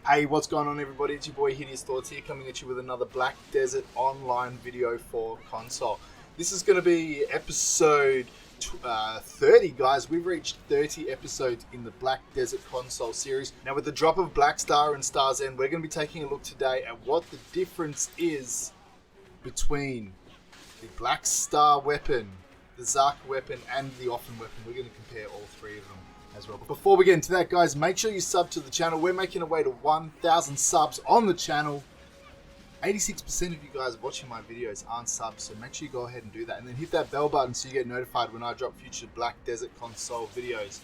Hey, what's going on, everybody? It's your boy Hideous Thoughts here, coming at you with another Black Desert online video for console. This is going to be episode 30, guys. We've reached 30 episodes in the Black Desert console series. Now, with the drop of Black Star and Star's End, we're going to be taking a look today at what the difference is between the Black Star weapon, the Zarka weapon, and the Offen weapon. We're going to compare all three of them as well. But before we get into that, guys, make sure you sub to the channel. We're making our way to 1,000 subs on the channel. 86% of you guys watching my videos aren't subs, so make sure you go ahead and do that. And then hit that bell button so you get notified when I drop future Black Desert console videos.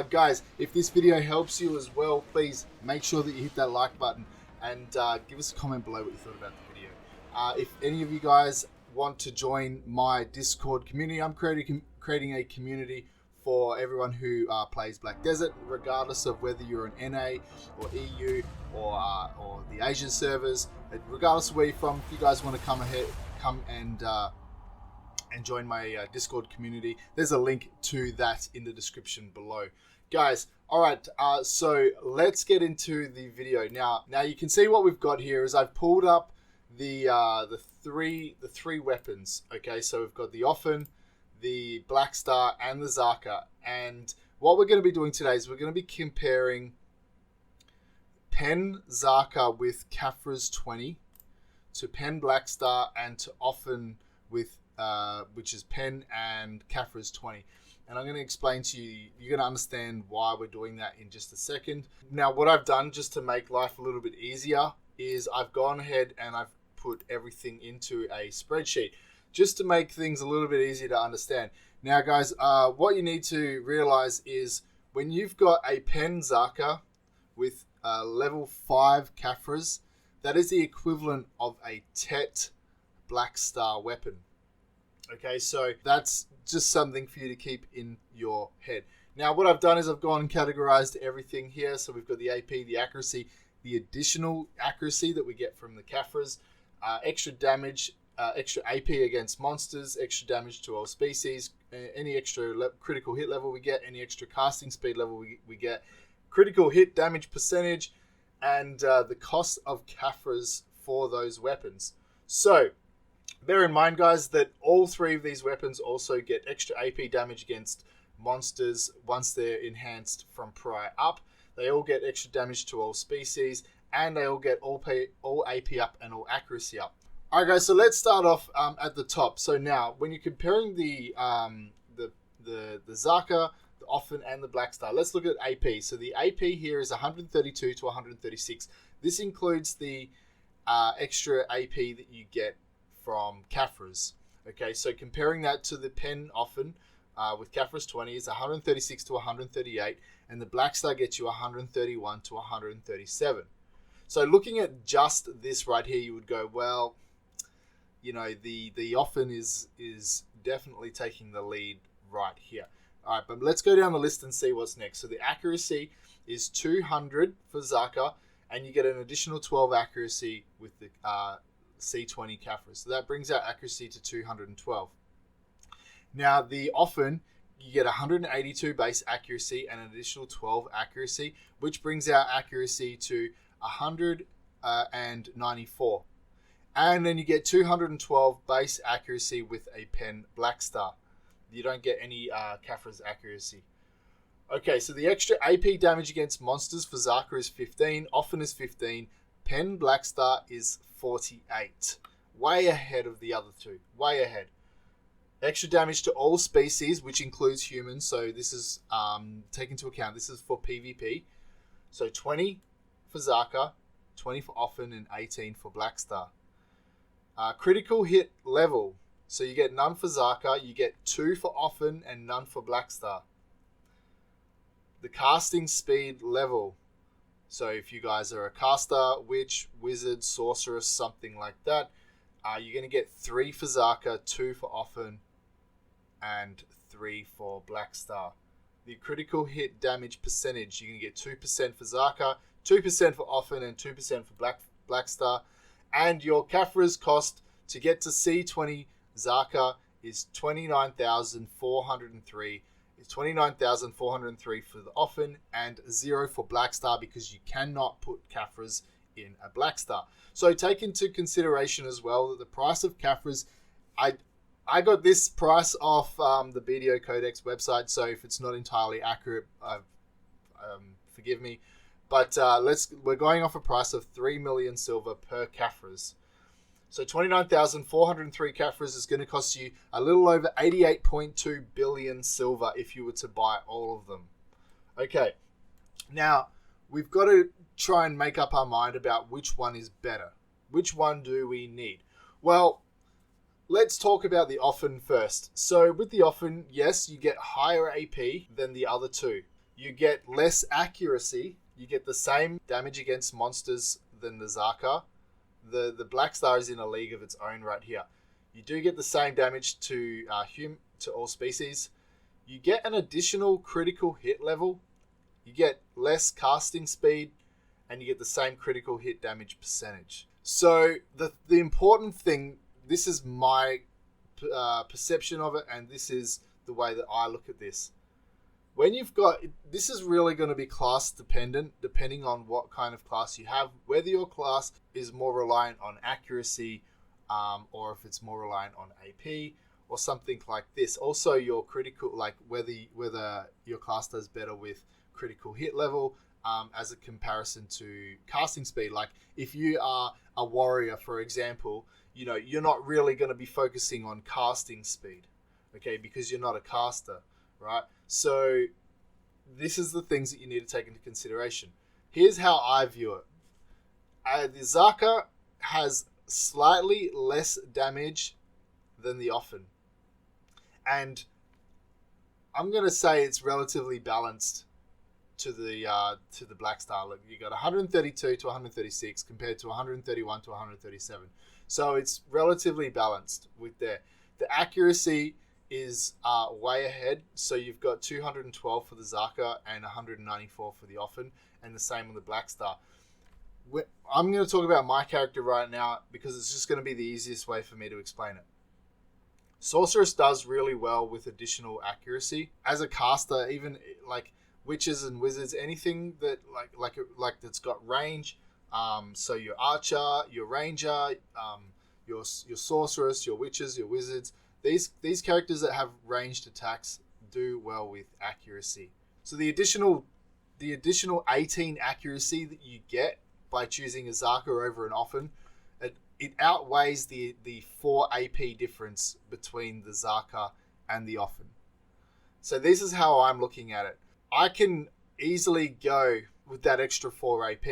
Guys, if this video helps you as well, please make sure that you hit that like button and give us a comment below what you thought about the video. If any of you guys want to join my Discord community, I'm creating a community for everyone who plays Black Desert, regardless of whether you're an NA or EU or the Asian servers. Regardless of where you're from, if you guys want to come and join my Discord community, there's a link to that in the description below. Guys, all right, so let's get into the video. Now you can see what we've got here is I've pulled up the three weapons. Okay, so we've got the Offen, the Black Star, and the Zarka. And what we're going to be doing today is we're going to be comparing Pen Zarka with Khafra's 20 to Pen Black Star and to Offen with which is Pen and Khafra's 20. And I'm going to explain to you, you're going to understand why we're doing that in just a second. Now, what I've done just to make life a little bit easier is I've gone ahead and I've put everything into a spreadsheet, just to make things a little bit easier to understand. Now, guys, what you need to realize is when you've got a Pen Zarka with level 5 Khafras, that is the equivalent of a Tet Black Star weapon. Okay, so that's just something for you to keep in your head. Now, what I've done is I've gone and categorized everything here. So we've got the AP, the accuracy, the additional accuracy that we get from the Khafras, extra damage, extra AP against monsters, extra damage to all species, any extra critical hit level we get, any extra casting speed level we get, critical hit damage percentage, and the cost of Khafras for those weapons. So bear in mind, guys, that all three of these weapons also get extra AP damage against monsters once they're enhanced from prior up. They all get extra damage to all species, and they all get all AP up and all accuracy up. Alright, guys, so let's start off at the top. So now, when you're comparing the Zarka, the Offen, and the Black Star, let's look at AP. So the AP here is 132 to 136. This includes the extra AP that you get from Khafra's. Okay, so comparing that to the Pen Offen with Khafra's 20 is 136 to 138, and the Black Star gets you 131 to 137. So looking at just this right here, you would go, well, you know, the Offen is definitely taking the lead right here. All right, but let's go down the list and see what's next. So the accuracy is 200 for Zarka, and you get an additional 12 accuracy with the C20 Khafra. So that brings our accuracy to 212. Now the Offen, you get 182 base accuracy and an additional 12 accuracy, which brings our accuracy to 194. And then you get 212 base accuracy with a Pen Black Star. You don't get any Khafra's accuracy. Okay, so the extra AP damage against monsters for Zarka is 15, Offen is 15, Pen Black Star is 48. Way ahead of the other two, way ahead. Extra damage to all species, which includes humans, so this is take into account, this is for PvP. So 20 for Zarka, 20 for Offen, and 18 for Black Star. Critical hit level, so you get none for Zarka, you get 2 for Offen, and none for Black Star. The casting speed level, so if you guys are a caster, witch, wizard, sorceress, something like that, you're going to get 3 for Zarka, 2 for Offen, and 3 for Black Star. The critical hit damage percentage, you're going to get 2% for Zarka, 2% for Offen, and 2% for Black Star. And your Khafra's cost to get to C20 Zarka is 29,403. is 29,403 for the Offen and 0 for Black Star because you cannot put Caphras in a Black Star. So take into consideration as well that the price of Caphras, I got this price off the BDO Codex website, so if it's not entirely accurate, forgive me. But we're going off a price of 3 million silver per Caphras. So 29,403 Caphras is going to cost you a little over 88.2 billion silver if you were to buy all of them. Okay, now we've got to try and make up our mind about which one is better. Which one do we need? Well, let's talk about the Offen first. So with the Offen, yes, you get higher AP than the other two. You get less accuracy. You get the same damage against monsters than the Zaka. The Black Star is in a league of its own right here. You do get the same damage to all species. You get an additional critical hit level. You get less casting speed, and you get the same critical hit damage percentage. So the important thing, this is my perception of it, and this is the way that I look at this. When you've got, this is really going to be class dependent, depending on what kind of class you have, whether your class is more reliant on accuracy, or if it's more reliant on AP or something like this. Also your critical, like whether your class does better with critical hit level, as a comparison to casting speed. Like if you are a warrior, for example, you know, you're not really going to be focusing on casting speed, okay, because you're not a caster, right? So this is the things that you need to take into consideration. Here's how I view it. The Zaka has slightly less damage than the Offen. And I'm going to say it's relatively balanced to the Black Star. Look, you got 132 to 136 compared to 131 to 137. So it's relatively balanced with there. The accuracy is way ahead. So you've got 212 for the Zaka and 194 for the Offen, and the same on the Black Star. I'm going to talk about my character right now because it's just going to be the easiest way for me to explain it. Sorceress does really well with additional accuracy. As a caster, even like witches and wizards, anything that like that's got range. So your archer, your ranger, your sorceress, your witches, your wizards. These characters that have ranged attacks do well with accuracy. So the additional 18 accuracy that you get by choosing a Zaka over an Offen, it outweighs the 4 AP difference between the Zaka and the Offen. So this is how I'm looking at it. I can easily go with that extra 4 AP,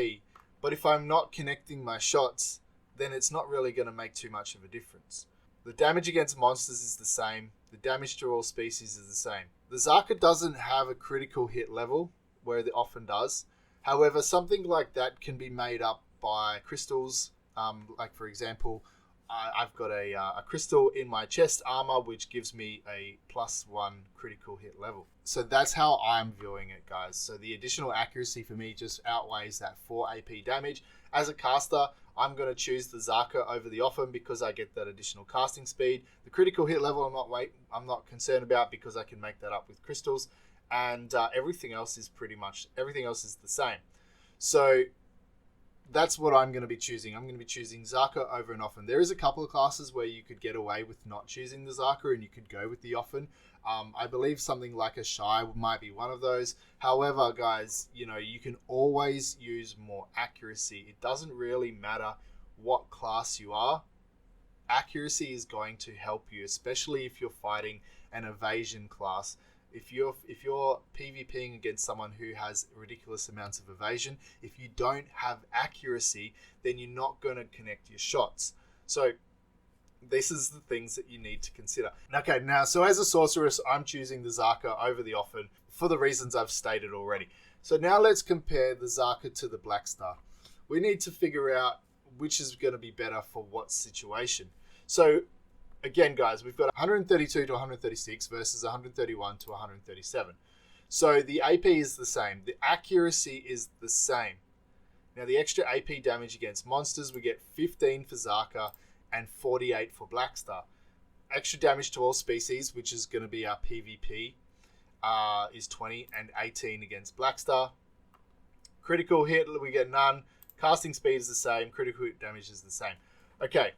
but if I'm not connecting my shots, then it's not really going to make too much of a difference. The damage against monsters is the same. The damage to all species is the same. The Zaka doesn't have a critical hit level, where the Offen does. However, something like that can be made up by crystals. Like for example, I've got a crystal in my chest armor, which gives me a +1 critical hit level. So that's how I'm viewing it, guys. So the additional accuracy for me just outweighs that 4 AP damage. As a caster, I'm going to choose the Zaka over the Offen because I get that additional casting speed. The critical hit level I'm not concerned about because I can make that up with crystals, and everything else is the same. So that's what I'm going to be choosing. I'm going to be choosing Zaka over an Offen. There is a couple of classes where you could get away with not choosing the Zaka and you could go with the Offen. I believe something like a Shy might be one of those. However, guys, you know, you can always use more accuracy. It doesn't really matter what class you are. Accuracy is going to help you, especially if you're fighting an evasion class. If you're PvPing against someone who has ridiculous amounts of evasion, if you don't have accuracy, then you're not going to connect your shots. So this is the things that you need to consider. Okay, now, so as a sorceress, I'm choosing the Zaka over the Offen for the reasons I've stated already. So now let's compare the Zaka to the Black Star. We need to figure out which is going to be better for what situation. So again, guys, we've got 132 to 136 versus 131 to 137. So the AP is the same. The accuracy is the same. Now, the extra AP damage against monsters, we get 15 for Zaka and 48 for Black Star. Extra damage to all species, which is going to be our PvP. is 20 and 18 against Blackstar. Critical hit, we get none. Casting speed is the same. Critical hit damage is the same. Okay,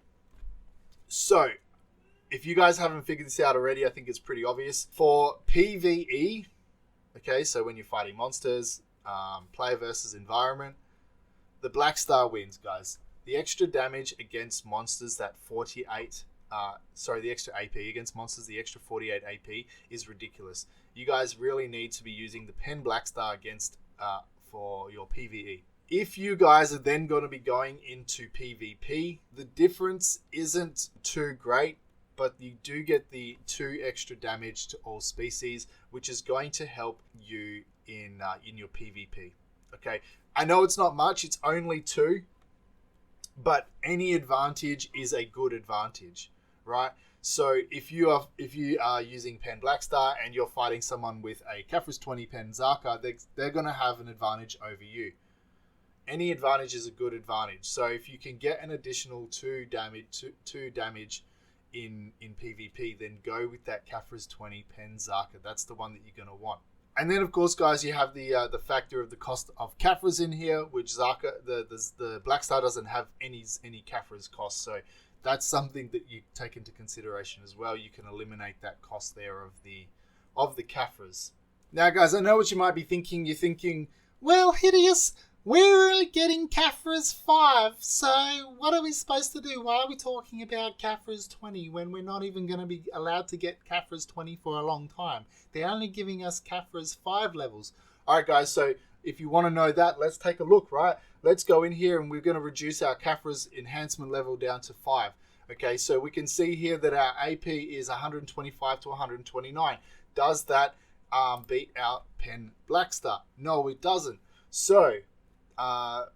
so if you guys haven't figured this out already, I think it's pretty obvious. For PvE, okay, so when you're fighting monsters, player versus environment, the Blackstar wins, guys. The extra damage against monsters, that 48, the extra AP against monsters, the extra 48 AP is ridiculous. You guys really need to be using the Pen Blackstar against for your PvE. If you guys are then going to be going into PvP, the difference isn't too great, but you do get the 2 extra damage to all species, which is going to help you in your PvP. Okay, I know it's not much, it's only 2, but any advantage is a good advantage, right? So if you are using Pen Blackstar and you're fighting someone with a Caphras 20 Pen Zaka, they're going to have an advantage over you. Any advantage is a good advantage. So if you can get an additional 2 damage in PvP, then go with that Caphras 20 Pen Zaka. That's the one that you're going to want. And then, of course, guys, you have the factor of the cost of Caphras in here, which Zaka, the Blackstar doesn't have any Caphras cost. So that's something that you take into consideration as well. You can eliminate that cost there of the Caphras. Now, guys, I know what you might be thinking. You're thinking, well, Hideous, we're only getting Caphras 5, so what are we supposed to do? Why are we talking about Caphras 20 when we're not even going to be allowed to get Caphras 20 for a long time? They're only giving us Caphras 5 levels. Alright guys, so if you want to know that, let's take a look, right? Let's go in here and we're going to reduce our Caphras enhancement level down to 5. Okay, so we can see here that our AP is 125 to 129. Does that beat our Pen Blackstar? No, it doesn't. So,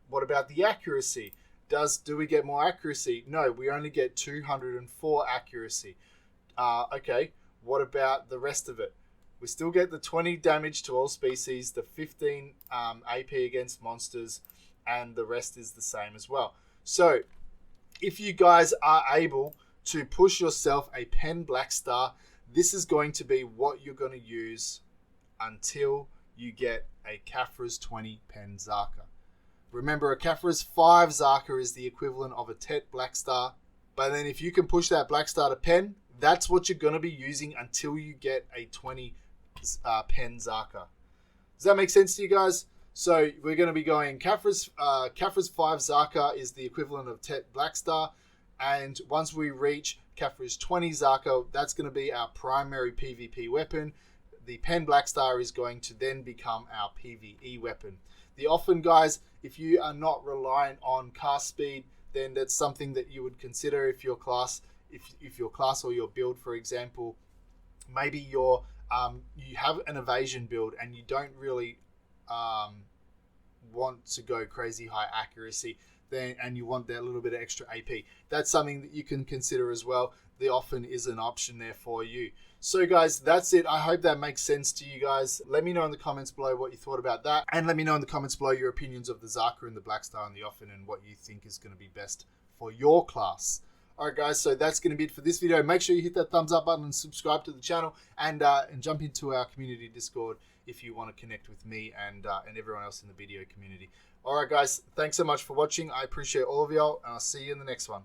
what about the accuracy? Do we get more accuracy? No, we only get 204 accuracy. Okay, what about the rest of it? We still get the 20 damage to all species, the 15 AP against monsters, and the rest is the same as well. So, if you guys are able to push yourself a Pen Blackstar, this is going to be what you're going to use until you get a Caphras 20 Pen Zaka. Remember, a Caphras 5 Zaka is the equivalent of a Tet Blackstar. But then if you can push that Blackstar to Pen, that's what you're going to be using until you get a 20 Pen Zaka. Does that make sense to you guys? So we're going to be going Caphras 5 Zaka is the equivalent of Tet Blackstar. And once we reach Caphras 20 Zaka, that's going to be our primary PvP weapon. The Pen Blackstar is going to then become our PvE weapon. Often, guys, if you are not reliant on cast speed, then that's something that you would consider if your class, if your class or your build, for example, maybe you have an evasion build and you don't really want to go crazy high accuracy, and you want that little bit of extra AP. That's something that you can consider as well. There often is an option there for you. So guys, that's it. I hope that makes sense to you guys. Let me know in the comments below what you thought about that. And let me know in the comments below your opinions of the Zaka and the Blackstar and the Offen and what you think is going to be best for your class. Alright guys, so that's going to be it for this video. Make sure you hit that thumbs up button and subscribe to the channel, and jump into our community Discord if you want to connect with me and everyone else in the BDO community. Alright guys, thanks so much for watching. I appreciate all of y'all, and I'll see you in the next one.